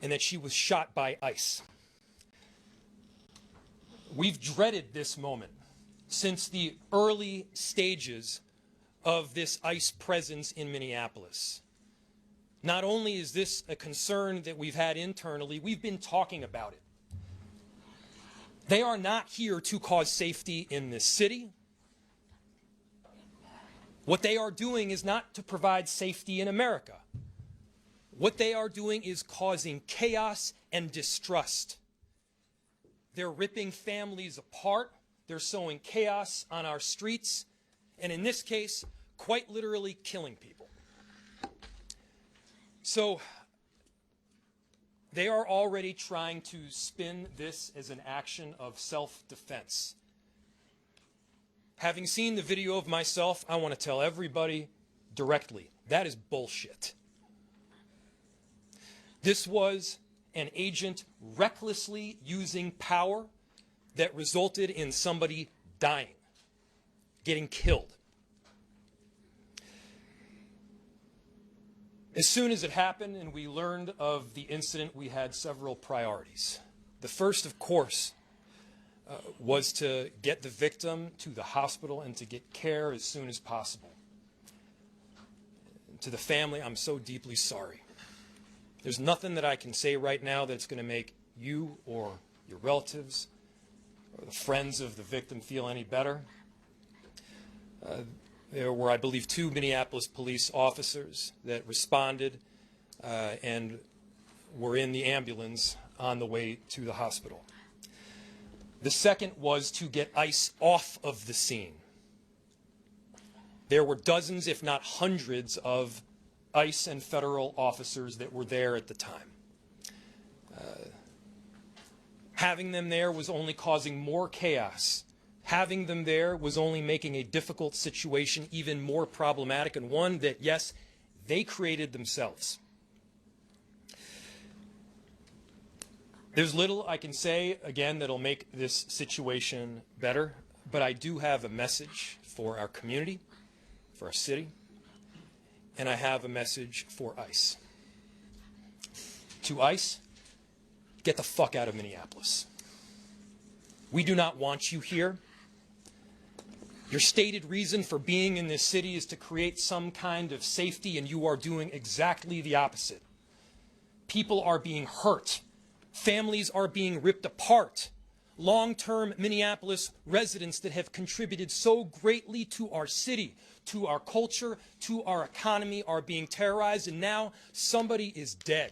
and that she was shot by ICE. We've dreaded this moment since the early stages of this ICE presence in Minneapolis. Not only is this a concern that we've had internally, we've been talking about it. They are not here to cause safety in this city. What they are doing is not to provide safety in America. What they are doing is causing chaos and distrust. They're ripping families apart. They're sowing chaos on our streets. And in this case, quite literally killing people. So they are already trying to spin this as an action of self-defense. Having seen the video of myself, I want to tell everybody directly, that is bullshit. This was an agent recklessly using power that resulted in somebody dying, getting killed. As soon as it happened and we learned of the incident, we had several priorities. The first, of course, was to get the victim to the hospital and to get care as soon as possible. To the family, I'm so deeply sorry. There's nothing that I can say right now that's going to make you or your relatives or the friends of the victim feel any better. There were, I believe, 2 Minneapolis police officers that responded and were in the ambulance on the way to the hospital. The second was to get ICE off of the scene. There were dozens, if not hundreds, of ICE and federal officers that were there at the time. Having them there was only causing more chaos. Having them there was only making a difficult situation even more problematic, and one that, yes, they created themselves. There's little I can say, again, that'll make this situation better, but I do have a message for our community, for our city, and I have a message for ICE. To ICE, get the fuck out of Minneapolis. We do not want you here. Your stated reason for being in this city is to create some kind of safety, and you are doing exactly the opposite. People are being hurt. Families are being ripped apart. Long-term Minneapolis residents that have contributed so greatly to our city, to our culture, to our economy are being terrorized, and now somebody is dead.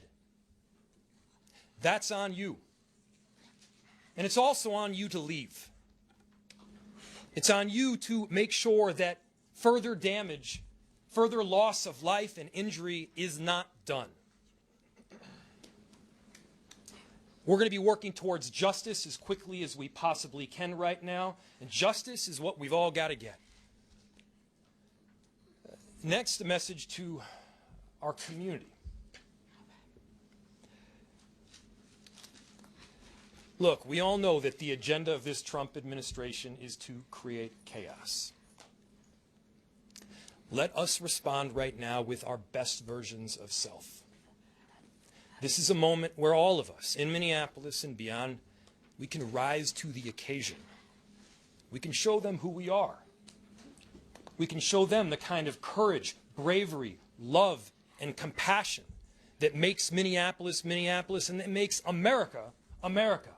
That's on you. And it's also on you to leave. It's on you to make sure that further damage, further loss of life and injury is not done. We're going to be working towards justice as quickly as we possibly can right now, and justice is what we've all got to get. Next, a message to our community. Look, we all know that the agenda of this Trump administration is to create chaos. Let us respond right now with our best versions of self. This is a moment where all of us in Minneapolis and beyond, we can rise to the occasion. We can show them who we are. We can show them the kind of courage, bravery, love, and compassion that makes Minneapolis, Minneapolis, and that makes America, America.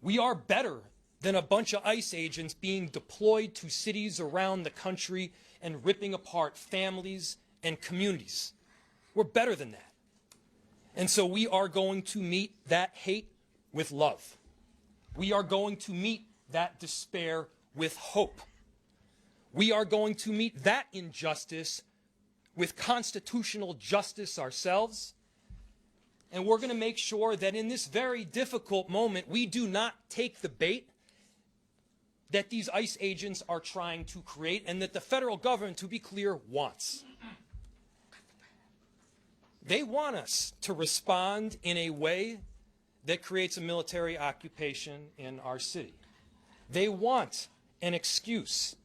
We are better than a bunch of ICE agents being deployed to cities around the country and ripping apart families and communities. We're better than that. And so we are going to meet that hate with love. We are going to meet that despair with hope. We are going to meet that injustice with constitutional justice ourselves. And we're going to make sure that in this very difficult moment, we do not take the bait that these ICE agents are trying to create and that the federal government, to be clear, wants. They want us to respond in a way that creates a military occupation in our city. They want an excuse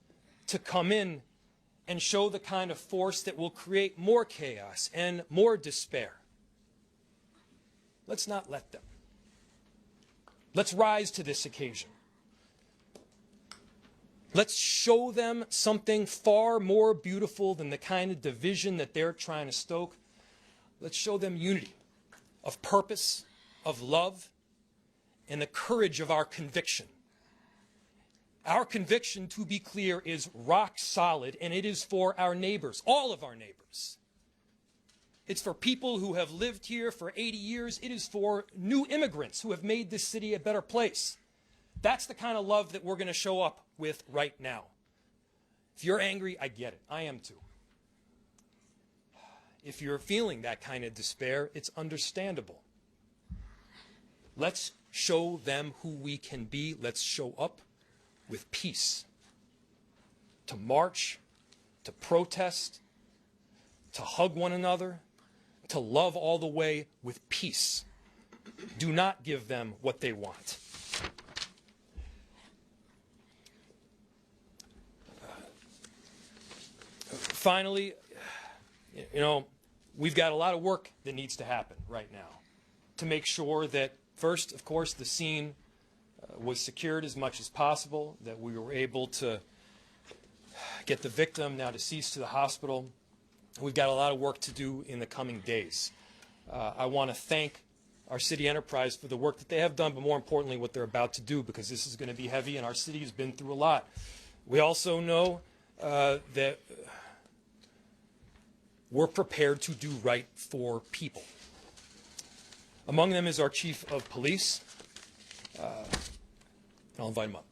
to come in and show the kind of force that will create more chaos and more despair. Let's not let them. Let's rise to this occasion. Let's show them something far more beautiful than the kind of division that they're trying to stoke. Let's show them unity of purpose, of love, and the courage of our conviction. Our conviction, to be clear, is rock solid, and it is for our neighbors, all of our neighbors. It's for people who have lived here for 80 years. It is for new immigrants who have made this city a better place. That's the kind of love that we're going to show up with right now. If you're angry, I get it. I am too. If you're feeling that kind of despair, it's understandable. Let's show them who we can be. Let's show up with peace. To march, to protest, to hug one another, to love all the way with peace. Do not give them what they want. Finally, we've got a lot of work that needs to happen right now to make sure that, first, of course, the scene was secured as much as possible, that we were able to get the victim, now deceased, to the hospital. We've got a lot of work to do in the coming days. I want to thank our city enterprise for the work that they have done, but more importantly, what they're about to do, because this is going to be heavy and our city has been through a lot. We also know that we're prepared to do right for people. Among them is our chief of police. I'll invite him up.